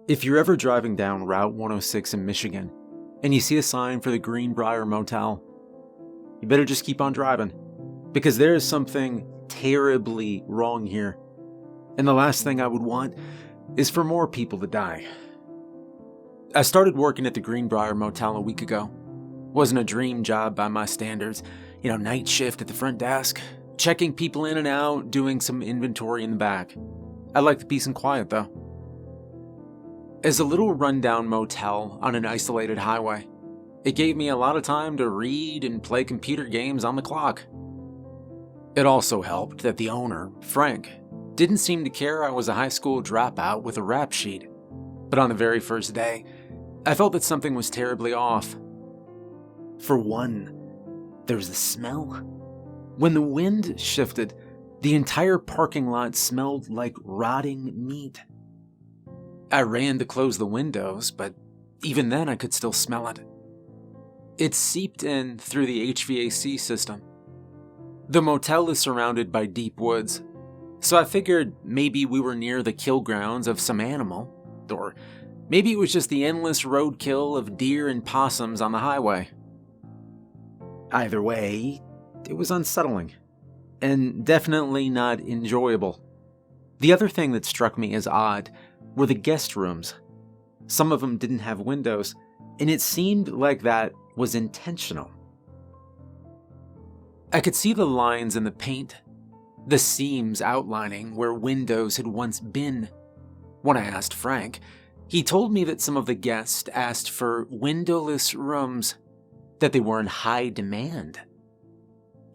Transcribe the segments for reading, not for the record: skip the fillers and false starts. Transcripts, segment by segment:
If you're ever driving down Route 106 in Michigan, and you see a sign for the Greenbrier Motel, you better just keep on driving, because there is something terribly wrong here, and the last thing I would want is for more people to die. I started working at the Greenbrier Motel a week ago. Wasn't a dream job by my standards, night shift at the front desk, checking people in and out, doing some inventory in the back. I like the peace and quiet though. As a little rundown motel on an isolated highway, it gave me a lot of time to read and play computer games on the clock. It also helped that the owner, Frank, didn't seem to care I was a high school dropout with a rap sheet. But on the very first day, I felt that something was terribly off. For one, there was the smell. When the wind shifted, the entire parking lot smelled like rotting meat. I ran to close the windows, but even then I could still smell it. It seeped in through the HVAC system. The motel is surrounded by deep woods, so I figured maybe we were near the kill grounds of some animal, or maybe it was just the endless roadkill of deer and possums on the highway. Either way, it was unsettling, and definitely not enjoyable. The other thing that struck me as odd were the guest rooms. Some of them didn't have windows, and it seemed like that was intentional. I could see the lines in the paint, the seams outlining where windows had once been. When I asked Frank, he told me that some of the guests asked for windowless rooms, that they were in high demand.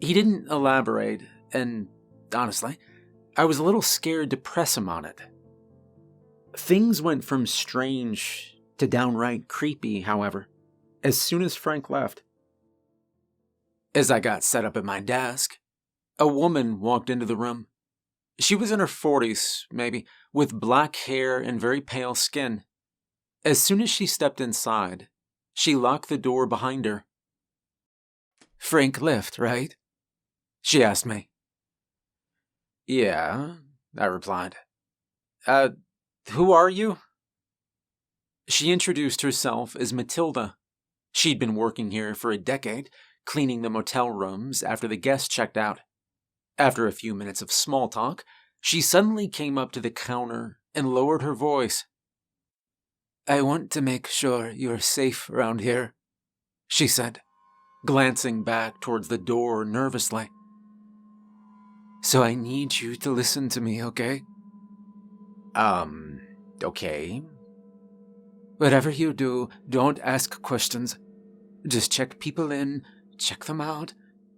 He didn't elaborate, and honestly, I was a little scared to press him on it. Things went from strange to downright creepy, however, as soon as Frank left. As I got set up at my desk, a woman walked into the room. She was in her 40s, maybe, with black hair and very pale skin. As soon as she stepped inside, she locked the door behind her. "Frank left, right?" she asked me. "Yeah," I replied. Who are you?" She introduced herself as Matilda. She'd been working here for a decade, cleaning the motel rooms after the guests checked out. After a few minutes of small talk, she suddenly came up to the counter and lowered her voice. "I want to make sure you're safe around here," she said, glancing back towards the door nervously. "So I need you to listen to me, okay?" Okay. "Whatever you do, don't ask questions. Just check people in, check them out,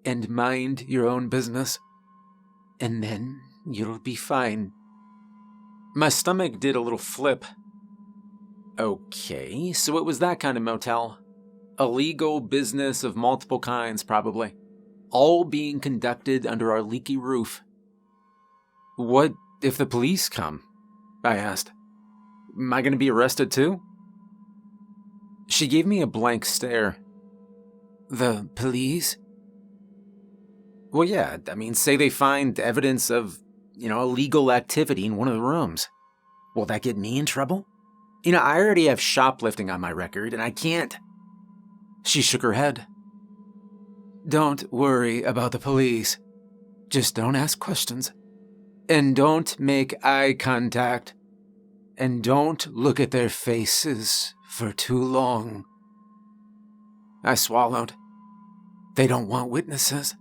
and mind your own business. And then you'll be fine." My stomach did a little flip. Okay, so it was that kind of motel. A legal business of multiple kinds, probably. All being conducted under our leaky roof. "What if the police come?" I asked. "Am I going to be arrested too?" She gave me a blank stare. "The police?" "Well, yeah, say they find evidence of, illegal activity in one of the rooms. Will that get me in trouble? I already have shoplifting on my record, and I can't." She shook her head. "Don't worry about the police. Just don't ask questions. And don't make eye contact. And don't look at their faces for too long." I swallowed. They don't want witnesses.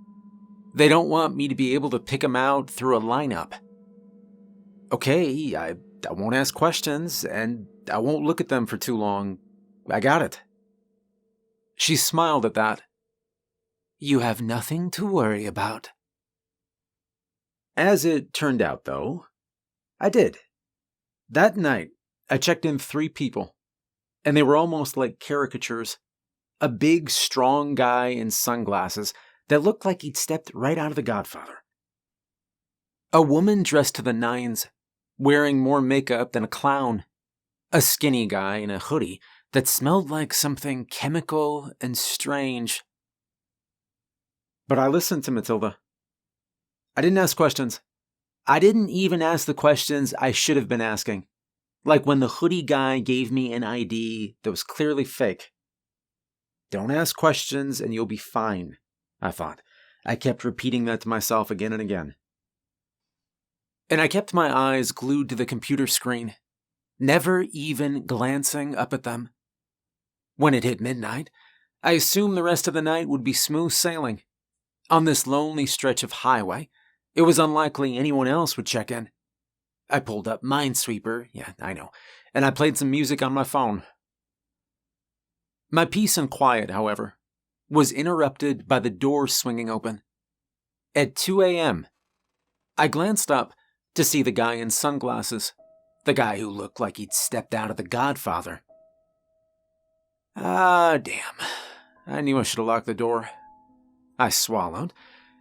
They don't want me to be able to pick them out through a lineup. Okay, I won't ask questions, and I won't look at them for too long. I got it. She smiled at that. "You have nothing to worry about." As it turned out, though, I did. That night, I checked in 3 people, and they were almost like caricatures. A big, strong guy in sunglasses that looked like he'd stepped right out of The Godfather. A woman dressed to the nines, wearing more makeup than a clown. A skinny guy in a hoodie that smelled like something chemical and strange. But I listened to Matilda. I didn't ask questions. I didn't even ask the questions I should have been asking. Like when the hoodie guy gave me an ID that was clearly fake. Don't ask questions and you'll be fine, I thought. I kept repeating that to myself again and again. And I kept my eyes glued to the computer screen, never even glancing up at them. When it hit midnight, I assumed the rest of the night would be smooth sailing. On this lonely stretch of highway, it was unlikely anyone else would check in. I pulled up Minesweeper, yeah, I know, and I played some music on my phone. My peace and quiet, however, was interrupted by the door swinging open. At 2 a.m., I glanced up to see the guy in sunglasses, the guy who looked like he'd stepped out of The Godfather. Ah, damn. I knew I should have locked the door. I swallowed,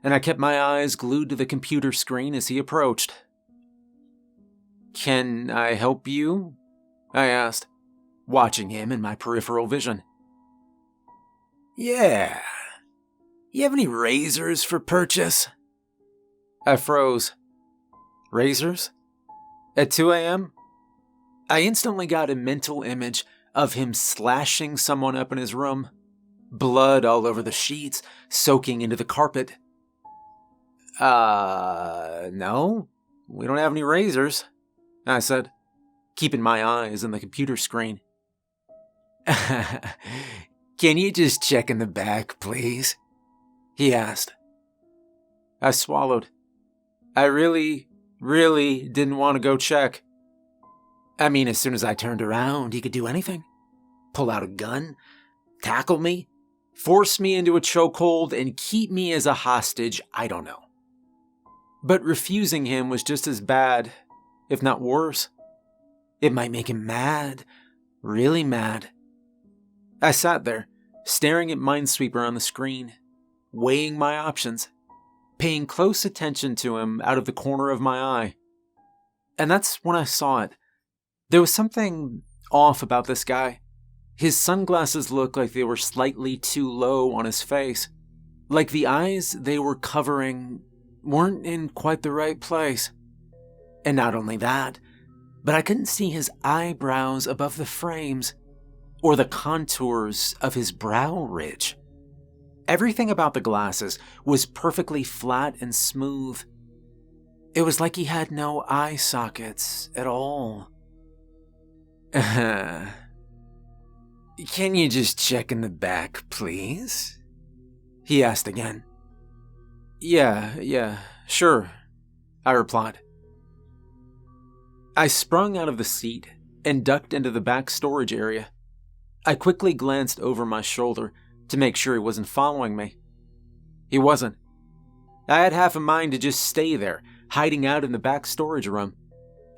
and I kept my eyes glued to the computer screen as he approached. "Can I help you?" I asked, watching him in my peripheral vision. "Yeah. You have any razors for purchase?" I froze. Razors? At 2 a.m.? I instantly got a mental image of him slashing someone up in his room, blood all over the sheets, soaking into the carpet. No, we don't have any razors," I said, keeping my eyes on the computer screen. "Can you just check in the back, please?" he asked. I swallowed. I really didn't want to go check. I mean, as soon as I turned around, he could do anything. Pull out a gun, tackle me, force me into a chokehold, and keep me as a hostage, I don't know. But refusing him was just as bad, if not worse. It might make him mad, really mad. I sat there, staring at Minesweeper on the screen, weighing my options, paying close attention to him out of the corner of my eye. And that's when I saw it. There was something off about this guy. His sunglasses looked like they were slightly too low on his face, like the eyes they were covering weren't in quite the right place. And not only that, but I couldn't see his eyebrows above the frames, or the contours of his brow ridge. Everything about the glasses was perfectly flat and smooth. It was like he had no eye sockets at all. "Can you just check in the back, please?" he asked again. Yeah, sure," I replied. I sprung out of the seat and ducked into the back storage area. I quickly glanced over my shoulder to make sure he wasn't following me. He wasn't. I had half a mind to just stay there, hiding out in the back storage room,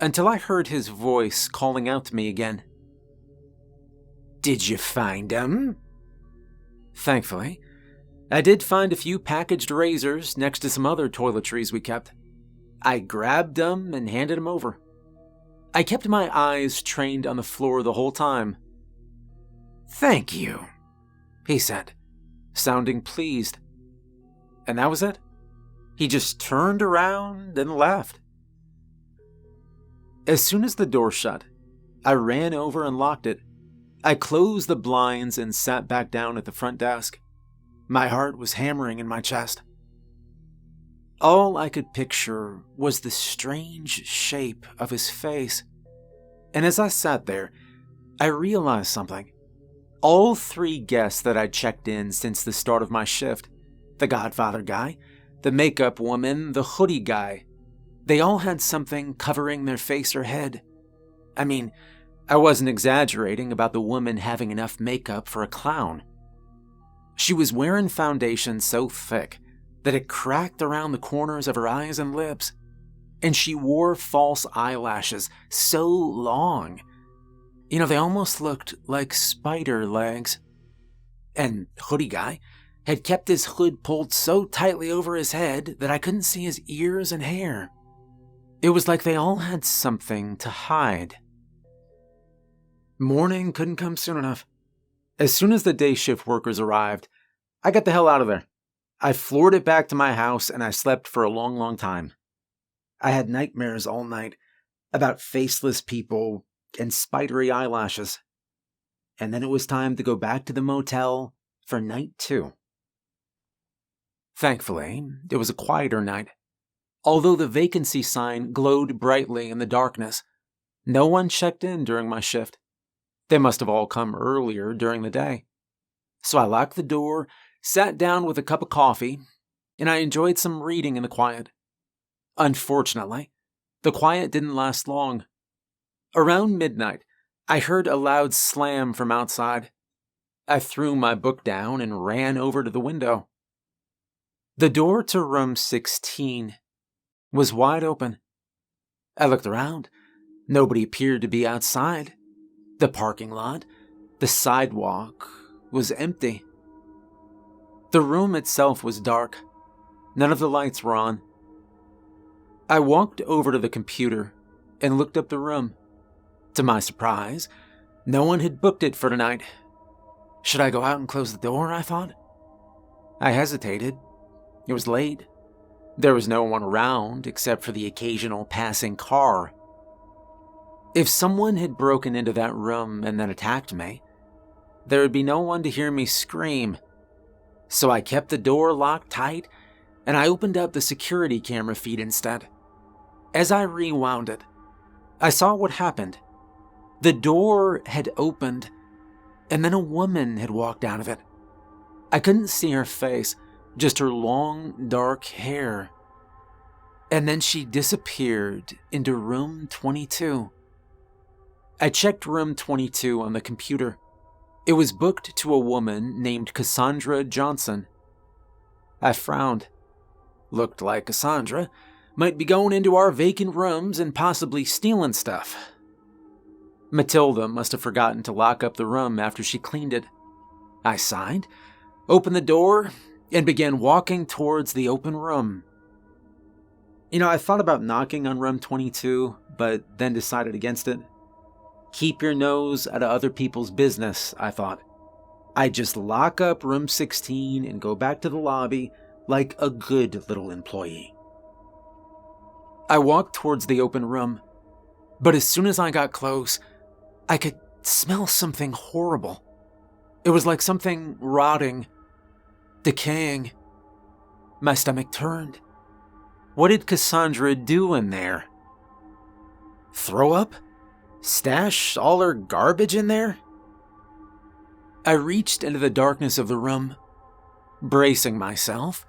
until I heard his voice calling out to me again. "Did you find him?" Thankfully, I did find a few packaged razors next to some other toiletries we kept. I grabbed them and handed them over. I kept my eyes trained on the floor the whole time. "Thank you," he said, sounding pleased. And that was it. He just turned around and left. As soon as the door shut, I ran over and locked it. I closed the blinds and sat back down at the front desk. My heart was hammering in my chest. All I could picture was the strange shape of his face. And as I sat there, I realized something. All 3 guests that I'd checked in since the start of my shift, the Godfather guy, the makeup woman, the hoodie guy, they all had something covering their face or head. I mean, I wasn't exaggerating about the woman having enough makeup for a clown. She was wearing foundation so thick that it cracked around the corners of her eyes and lips, and she wore false eyelashes so long. You know, they almost looked like spider legs. And hoodie guy had kept his hood pulled so tightly over his head that I couldn't see his ears and hair. It was like they all had something to hide. Morning couldn't come soon enough. As soon as the day shift workers arrived, I got the hell out of there. I floored it back to my house and I slept for a long time. I had nightmares all night about faceless people and spidery eyelashes. And then it was time to go back to the motel for night 2. Thankfully, it was a quieter night. Although the vacancy sign glowed brightly in the darkness, no one checked in during my shift. They must have all come earlier during the day. So I locked the door, sat down with a cup of coffee, and I enjoyed some reading in the quiet. Unfortunately, the quiet didn't last long. Around midnight, I heard a loud slam from outside. I threw my book down and ran over to the window. The door to room 16 was wide open. I looked around. Nobody appeared to be outside. The parking lot, the sidewalk, was empty. The room itself was dark. None of the lights were on. I walked over to the computer and looked up the room. To my surprise, no one had booked it for tonight. Should I go out and close the door, I thought? I hesitated. It was late. There was no one around except for the occasional passing car. If someone had broken into that room and then attacked me, there would be no one to hear me scream. So I kept the door locked tight, and I opened up the security camera feed instead. As I rewound it, I saw what happened. The door had opened, and then a woman had walked out of it. I couldn't see her face, just her long, dark hair. And then she disappeared into room 22. I checked room 22 on the computer. It was booked to a woman named Cassandra Johnson. I frowned. Looked like Cassandra might be going into our vacant rooms and possibly stealing stuff. Matilda must have forgotten to lock up the room after she cleaned it. I sighed, opened the door, and began walking towards the open room. I thought about knocking on room 22, but then decided against it. Keep your nose out of other people's business, I thought. I'd just lock up room 16 and go back to the lobby like a good little employee. I walked towards the open room, but as soon as I got close, I could smell something horrible. It was like something rotting, decaying. My stomach turned. What did Cassandra do in there? Throw up? Stash all her garbage in there? I reached into the darkness of the room. Bracing myself,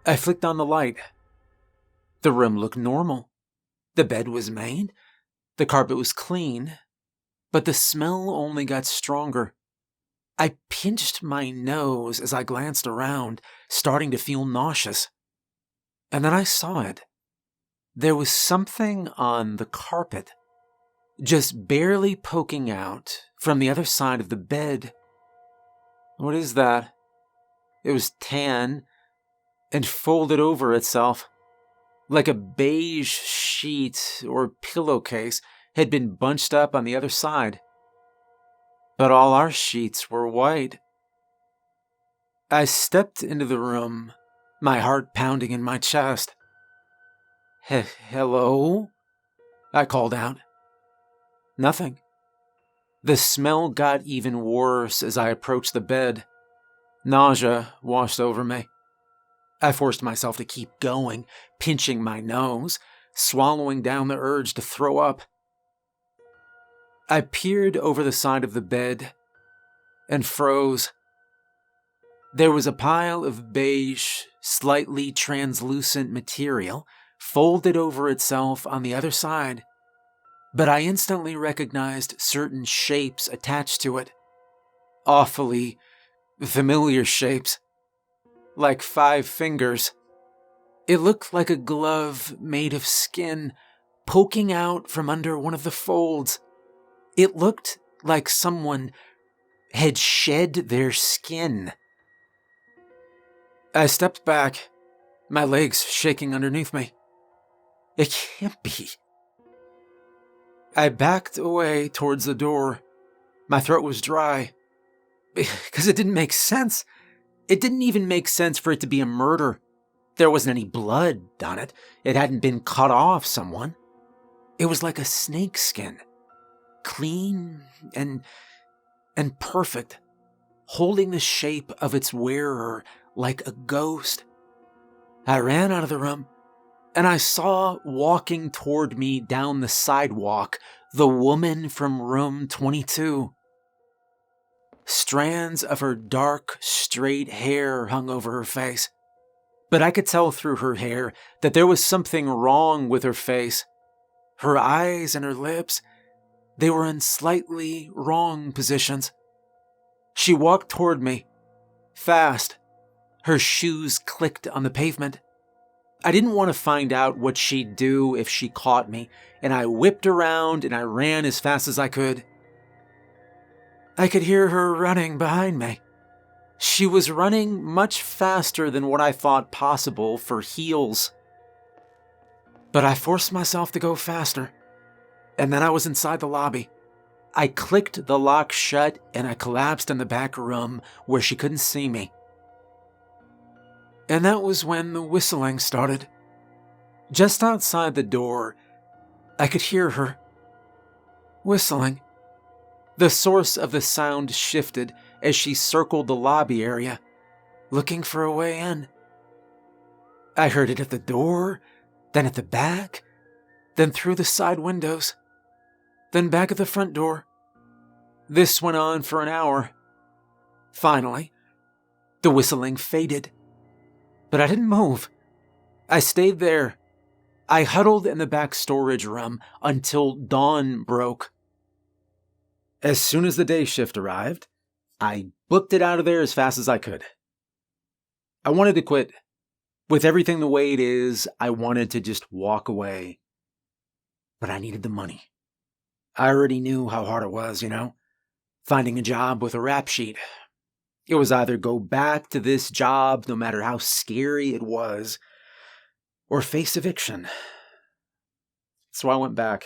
I flicked on the light. The room looked normal. The bed was made. The carpet was clean. But the smell only got stronger. I pinched my nose as I glanced around, starting to feel nauseous. And then I saw it. There was something on the carpet, just barely poking out from the other side of the bed. What is that? It was tan and folded over itself, like a beige sheet or pillowcase had been bunched up on the other side. But all our sheets were white. I stepped into the room, my heart pounding in my chest. Hello? I called out. Nothing. The smell got even worse as I approached the bed. Nausea washed over me. I forced myself to keep going, pinching my nose, swallowing down the urge to throw up. I peered over the side of the bed and froze. There was a pile of beige, slightly translucent material folded over itself on the other side, but I instantly recognized certain shapes attached to it. Awfully familiar shapes. Like 5 fingers. It looked like a glove made of skin poking out from under one of the folds. It looked like someone had shed their skin. I stepped back, my legs shaking underneath me. It can't be. I backed away towards the door. My throat was dry. Because it didn't make sense. It didn't even make sense for it to be a murder. There wasn't any blood on it. It hadn't been cut off someone. It was like a snake skin. clean and perfect, holding the shape of its wearer like a ghost. I ran out of the room, and I saw walking toward me down the sidewalk the woman from room 22. Strands of her dark, straight hair hung over her face, but I could tell through her hair that there was something wrong with her face. Her eyes and her lips, they were in slightly wrong positions. She walked toward me, fast. Her shoes clicked on the pavement. I didn't want to find out what she'd do if she caught me, and I whipped around and I ran as fast as I could. I could hear her running behind me. She was running much faster than what I thought possible for heels. But I forced myself to go faster, and then I was inside the lobby. I clicked the lock shut and I collapsed in the back room where she couldn't see me. And that was when the whistling started. Just outside the door, I could hear her whistling. The source of the sound shifted as she circled the lobby area, looking for a way in. I heard it at the door, then at the back, then through the side windows, then back at the front door. This went on for an hour. Finally, the whistling faded. But I didn't move. I stayed there. I huddled in the back storage room until dawn broke. As soon as the day shift arrived, I booked it out of there as fast as I could. I wanted to quit. With everything the way it is, I wanted to just walk away. But I needed the money. I already knew how hard it was, finding a job with a rap sheet. It was either go back to this job, no matter how scary it was, or face eviction. So I went back.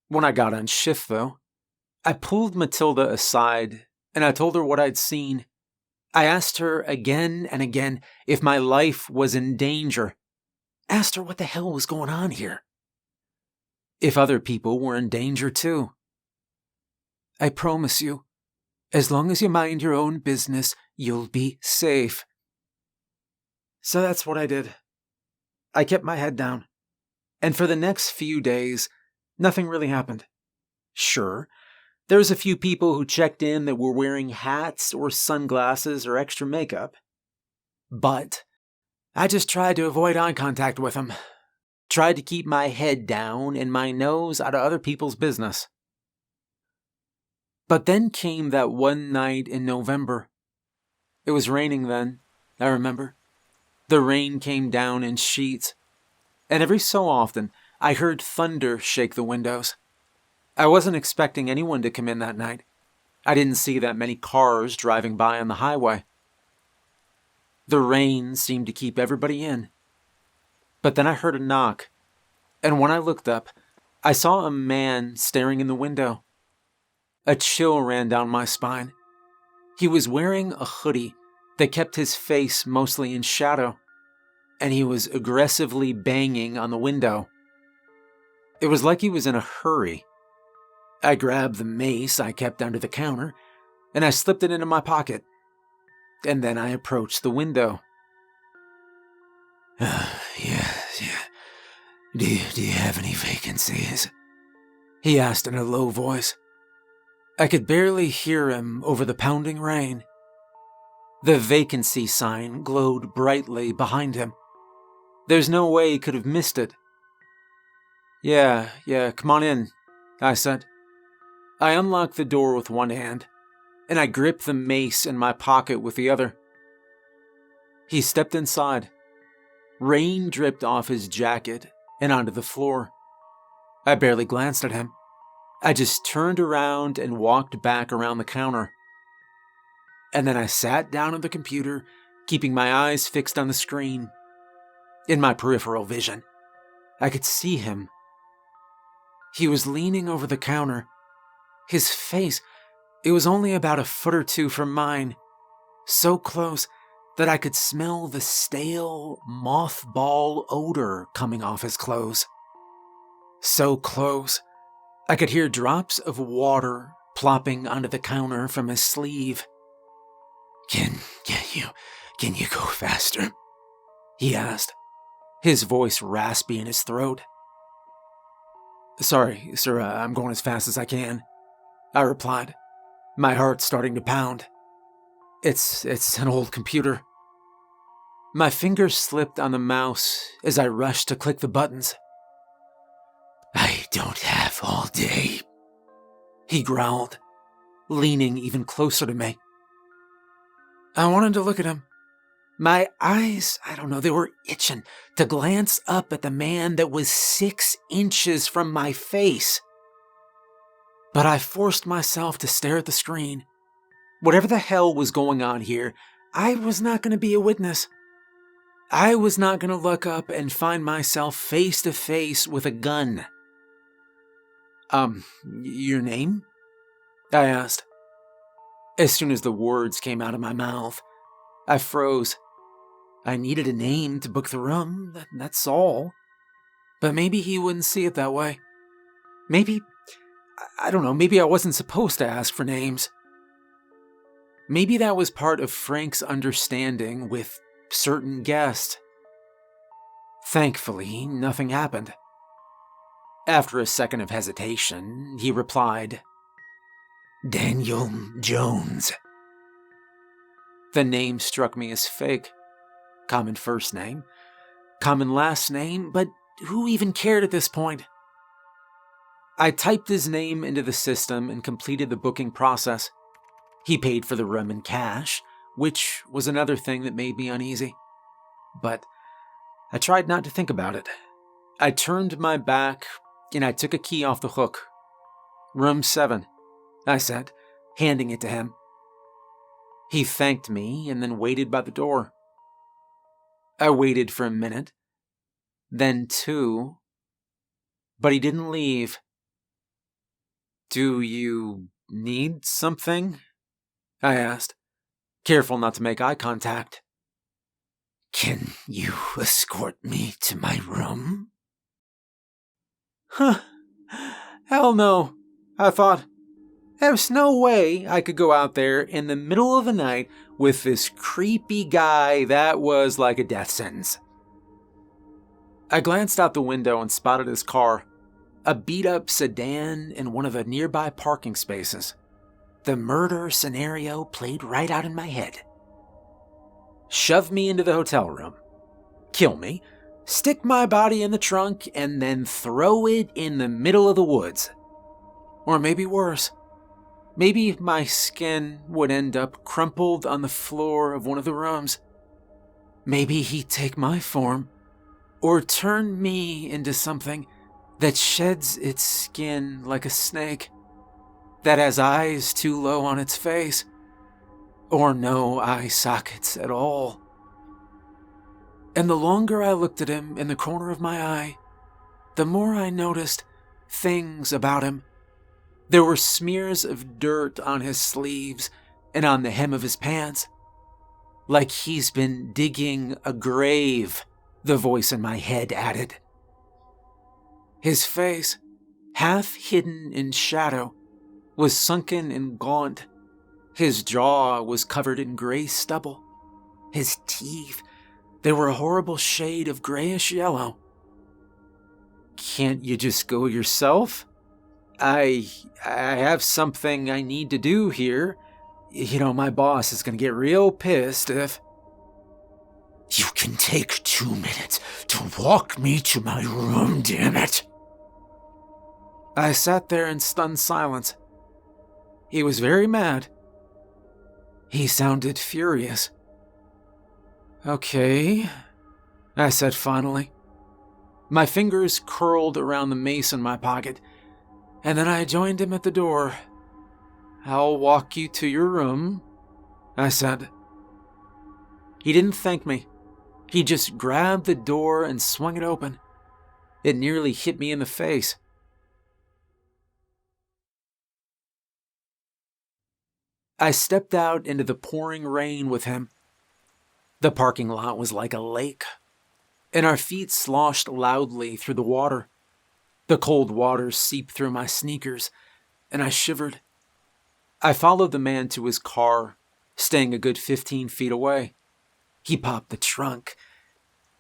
When I got on shift, though, I pulled Matilda aside and I told her what I'd seen. I asked her again and again if my life was in danger. Asked her what the hell was going on here. If other people were in danger too. I promise you, as long as you mind your own business, you'll be safe. So that's what I did. I kept my head down. And for the next few days, nothing really happened. Sure, there was a few people who checked in that were wearing hats or sunglasses or extra makeup. But I just tried to avoid eye contact with them. Tried to keep my head down and my nose out of other people's business. But then came that one night in November. It was raining then, I remember. The rain came down in sheets, and every so often I heard thunder shake the windows. I wasn't expecting anyone to come in that night. I didn't see that many cars driving by on the highway. The rain seemed to keep everybody in. But then I heard a knock, and when I looked up, I saw a man staring in the window. A chill ran down my spine. He was wearing a hoodie that kept his face mostly in shadow, and he was aggressively banging on the window. It was like he was in a hurry. I grabbed the mace I kept under the counter, and I slipped it into my pocket. And then I approached the window. Yeah. Do you have any vacancies? He asked in a low voice. I could barely hear him over the pounding rain. The vacancy sign glowed brightly behind him. There's no way he could have missed it. Yeah, come on in, I said. I unlocked the door with one hand, and I gripped the mace in my pocket with the other. He stepped inside. Rain dripped off his jacket and onto the floor. I barely glanced at him. I just turned around and walked back around the counter. And then I sat down at the computer, keeping my eyes fixed on the screen. In my peripheral vision, I could see him. He was leaning over the counter. His face, it was only about a foot or two from mine. So close, that I could smell the stale mothball odor coming off his clothes. So close, I could hear drops of water plopping onto the counter from his sleeve. Can you go faster? He asked, his voice raspy in his throat. Sorry, sir, I'm going as fast as I can, I replied, my heart starting to pound. It's an old computer. My fingers slipped on the mouse as I rushed to click the buttons. I don't have all day, he growled, leaning even closer to me. I wanted to look at him. My eyes, they were itching to glance up at the man that was 6 inches from my face. But I forced myself to stare at the screen. Whatever the hell was going on here, I was not going to be a witness. I was not going to look up and find myself face to face with a gun. Your name? I asked. As soon as the words came out of my mouth, I froze. I needed a name to book the room, that's all. But maybe he wouldn't see it that way. Maybe I wasn't supposed to ask for names. Maybe that was part of Frank's understanding with certain guests. Thankfully, nothing happened. After a second of hesitation, he replied, Daniel Jones. The name struck me as fake. Common first name, common last name, but who even cared at this point? I typed his name into the system and completed the booking process. He paid for the room in cash, which was another thing that made me uneasy. But I tried not to think about it. I turned my back and I took a key off the hook. Room 7, I said, handing it to him. He thanked me and then waited by the door. I waited for a minute, then 2, but he didn't leave. Do you need something? I asked, careful not to make eye contact. Can you escort me to my room? Huh, hell no, I thought. There's no way I could go out there in the middle of the night with this creepy guy that was like a death sentence. I glanced out the window and spotted his car, a beat-up sedan in one of the nearby parking spaces. The murder scenario played right out in my head. Shove me into the hotel room, kill me, stick my body in the trunk, and then throw it in the middle of the woods. Or maybe worse. Maybe my skin would end up crumpled on the floor of one of the rooms. Maybe he'd take my form, or turn me into something that sheds its skin like a snake, that has eyes too low on its face, or no eye sockets at all. And the longer I looked at him in the corner of my eye, the more I noticed things about him. There were smears of dirt on his sleeves and on the hem of his pants. Like he's been digging a grave, the voice in my head added. His face, half hidden in shadow, was sunken and gaunt. His jaw was covered in gray stubble. His teeth, they were a horrible shade of grayish yellow. Can't you just go yourself? I have something I need to do here. My boss is going to get real pissed if... You can take 2 minutes to walk me to my room, damn it. I sat there in stunned silence. He was very mad. He sounded furious. Okay, I said finally. My fingers curled around the mace in my pocket, and then I joined him at the door. I'll walk you to your room, I said. He didn't thank me. He just grabbed the door and swung it open. It nearly hit me in the face. I stepped out into the pouring rain with him. The parking lot was like a lake, and our feet sloshed loudly through the water. The cold water seeped through my sneakers, and I shivered. I followed the man to his car, staying a good 15 feet away. He popped the trunk,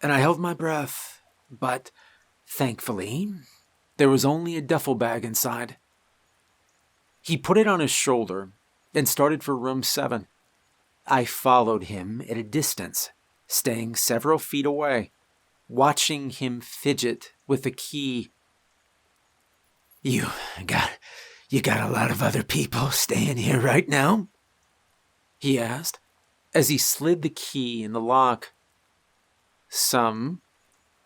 and I held my breath, but thankfully, there was only a duffel bag inside. He put it on his shoulder and started for room 7. I followed him at a distance, staying several feet away, watching him fidget with the key. You got a lot of other people staying here right now?" he asked, as he slid the key in the lock. "Some,"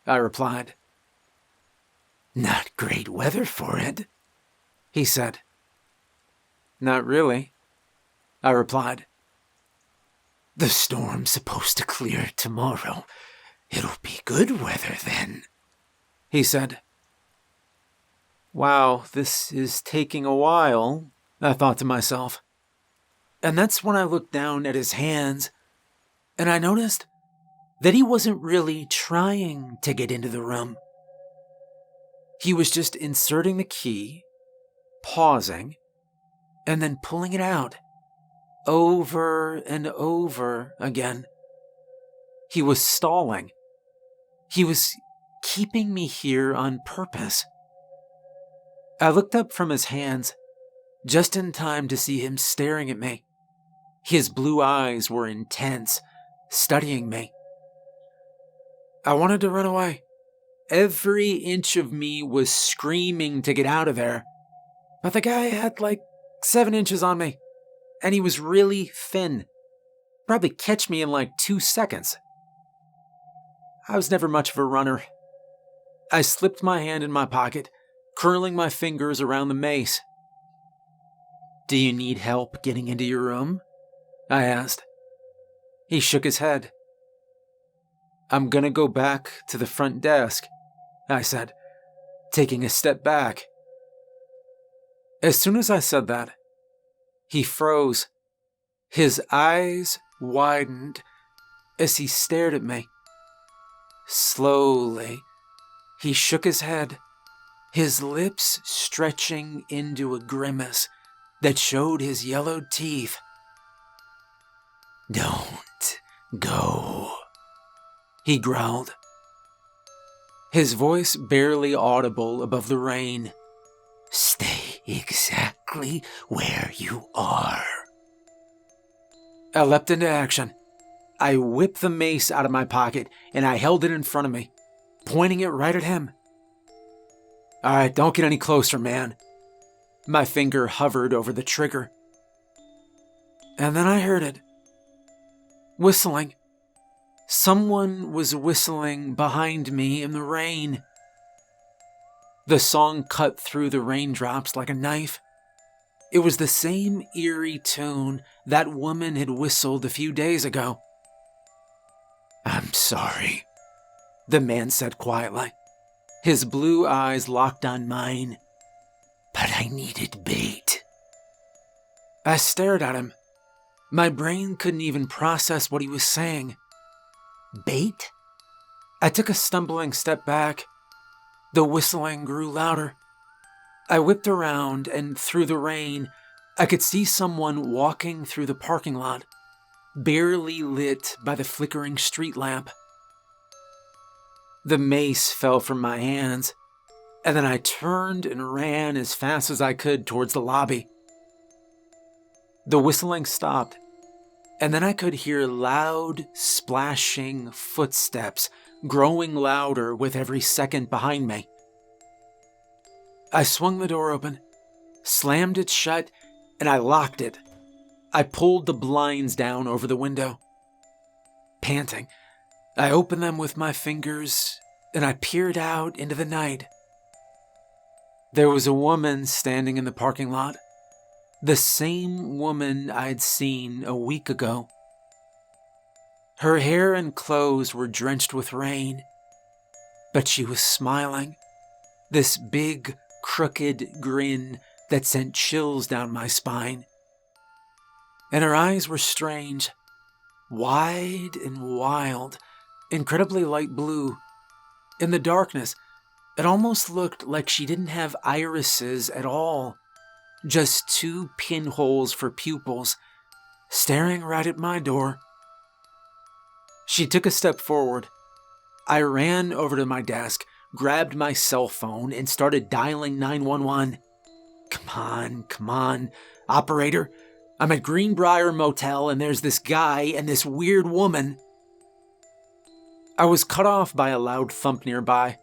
I replied. "Not great weather for it," he said. "Not really," I replied. "The storm's supposed to clear tomorrow. It'll be good weather then," he said. Wow, this is taking a while, I thought to myself. And that's when I looked down at his hands, and I noticed that he wasn't really trying to get into the room. He was just inserting the key, pausing, and then pulling it out, over and over again. He was stalling. He was keeping me here on purpose. I looked up from his hands, just in time to see him staring at me. His blue eyes were intense, studying me. I wanted to run away. Every inch of me was screaming to get out of there. But the guy had like 7 inches on me, and he was really thin. Probably catch me in like 2 seconds. I was never much of a runner. I slipped my hand in my pocket, curling my fingers around the mace. "Do you need help getting into your room?" I asked. He shook his head. "I'm gonna go back to the front desk," I said, taking a step back. As soon as I said that, he froze. His eyes widened as he stared at me. Slowly, he shook his head, his lips stretching into a grimace that showed his yellowed teeth. "Don't go," he growled, his voice barely audible above the rain. "Stay exactly where you are." I leapt into action. I whipped the mace out of my pocket and I held it in front of me, pointing it right at him. "All right, don't get any closer, man." My finger hovered over the trigger. And then I heard it. Whistling. Someone was whistling behind me in the rain. The song cut through the raindrops like a knife. It was the same eerie tune that woman had whistled a few days ago. "I'm sorry," the man said quietly, his blue eyes locked on mine. "But I needed bait." I stared at him. My brain couldn't even process what he was saying. Bait? I took a stumbling step back. The whistling grew louder. I whipped around, and through the rain, I could see someone walking through the parking lot, barely lit by the flickering street lamp. The mace fell from my hands, and then I turned and ran as fast as I could towards the lobby. The whistling stopped, and then I could hear loud, splashing footsteps growing louder with every second behind me. I swung the door open, slammed it shut, and I locked it. I pulled the blinds down over the window. Panting, I opened them with my fingers, and I peered out into the night. There was a woman standing in the parking lot. The same woman I'd seen a week ago. Her hair and clothes were drenched with rain, but she was smiling, this big, crooked grin that sent chills down my spine. And her eyes were strange, wide and wild, incredibly light blue. In the darkness, it almost looked like she didn't have irises at all, just 2 pinholes for pupils, staring right at my door. She took a step forward. I ran over to my desk, grabbed my cell phone, and started dialing 911. Come on, operator. I'm at Greenbrier Motel and there's this guy and this weird woman. I was cut off by a loud thump nearby.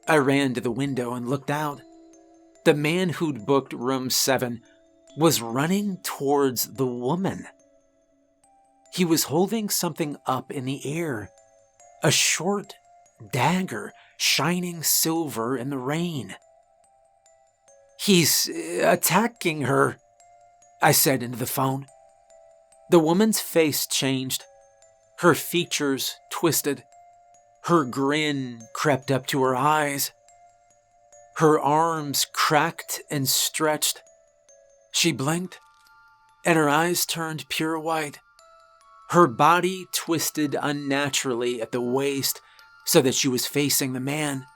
I ran to the window and looked out. The man who'd booked room 7 was running towards the woman. He was holding something up in the air, a short dagger shining silver in the rain. "He's attacking her," I said into the phone. The woman's face changed. Her features twisted. Her grin crept up to her eyes. Her arms cracked and stretched. She blinked, and her eyes turned pure white. Her body twisted unnaturally at the waist so that she was facing the man.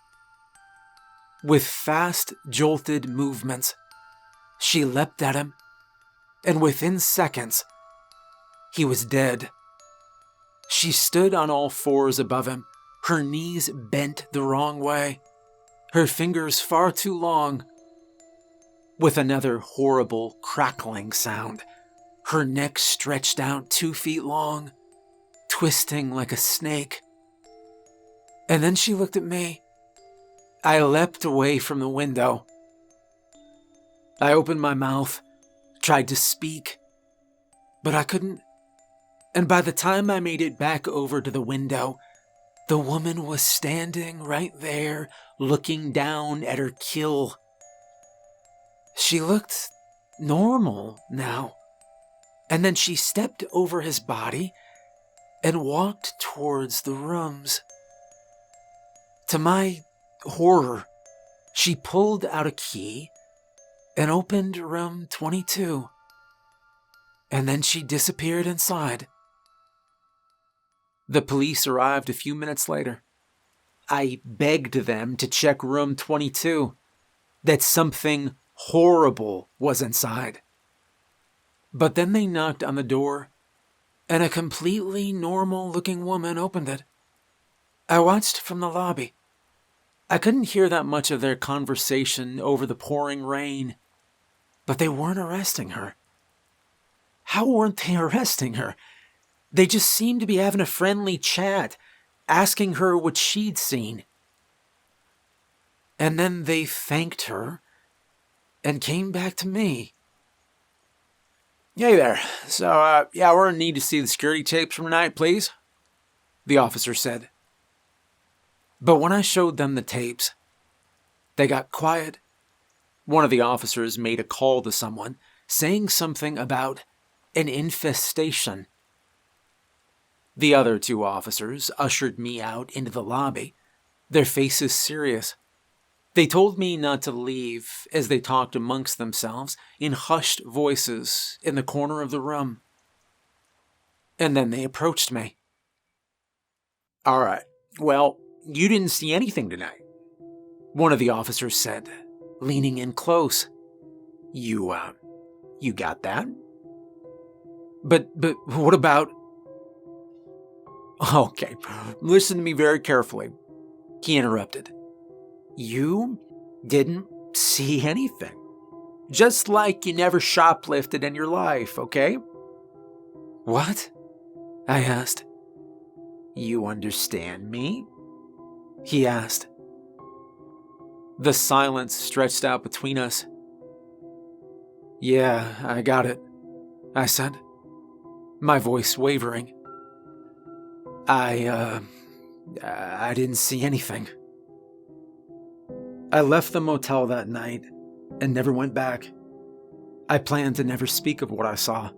With fast, jolted movements, she leapt at him, and within seconds, he was dead. She stood on all fours above him, her knees bent the wrong way, her fingers far too long. With another horrible crackling sound, her neck stretched out 2 feet long, twisting like a snake. And then she looked at me. I leapt away from the window. I opened my mouth, tried to speak, but I couldn't. And by the time I made it back over to the window, the woman was standing right there, looking down at her kill. She looked normal now, and then she stepped over his body and walked towards the rooms. To my horror, she pulled out a key and opened room 22, and then she disappeared inside. The police arrived a few minutes later. I begged them to check room 22, that something horrible was inside. But then they knocked on the door, and a completely normal-looking woman opened it. I watched from the lobby. I couldn't hear that much of their conversation over the pouring rain, but they weren't arresting her. How weren't they arresting her? They just seemed to be having a friendly chat, asking her what she'd seen. And then they thanked her and came back to me. "Hey there. So, we're gonna need to see the security tapes from tonight, please," the officer said. But when I showed them the tapes, they got quiet. One of the officers made a call to someone, saying something about an infestation. The other 2 officers ushered me out into the lobby, their faces serious. They told me not to leave as they talked amongst themselves in hushed voices in the corner of the room. And then they approached me. "All right, well, you didn't see anything tonight," one of the officers said, leaning in close. You got that?" But what about... "Okay, listen to me very carefully," he interrupted. "You didn't see anything. Just like you never shoplifted in your life, okay?" "What?" I asked. "You understand me?" he asked. The silence stretched out between us. "Yeah, I got it," I said, my voice wavering. I didn't see anything." I left the motel that night and never went back. I planned to never speak of what I saw,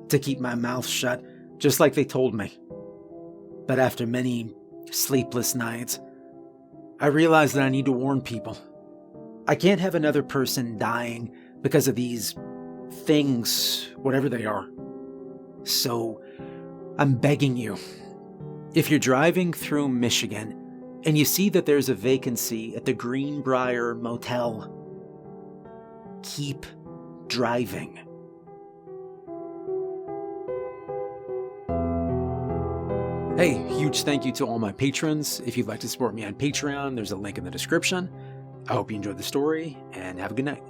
to keep my mouth shut, just like they told me. But after many sleepless nights, I realized that I need to warn people. I can't have another person dying because of these things, whatever they are. So I'm begging you. If you're driving through Michigan and you see that there's a vacancy at the Greenbrier Motel, keep driving. Hey, huge thank you to all my patrons. If you'd like to support me on Patreon, there's a link in the description. I hope you enjoyed the story, and have a good night.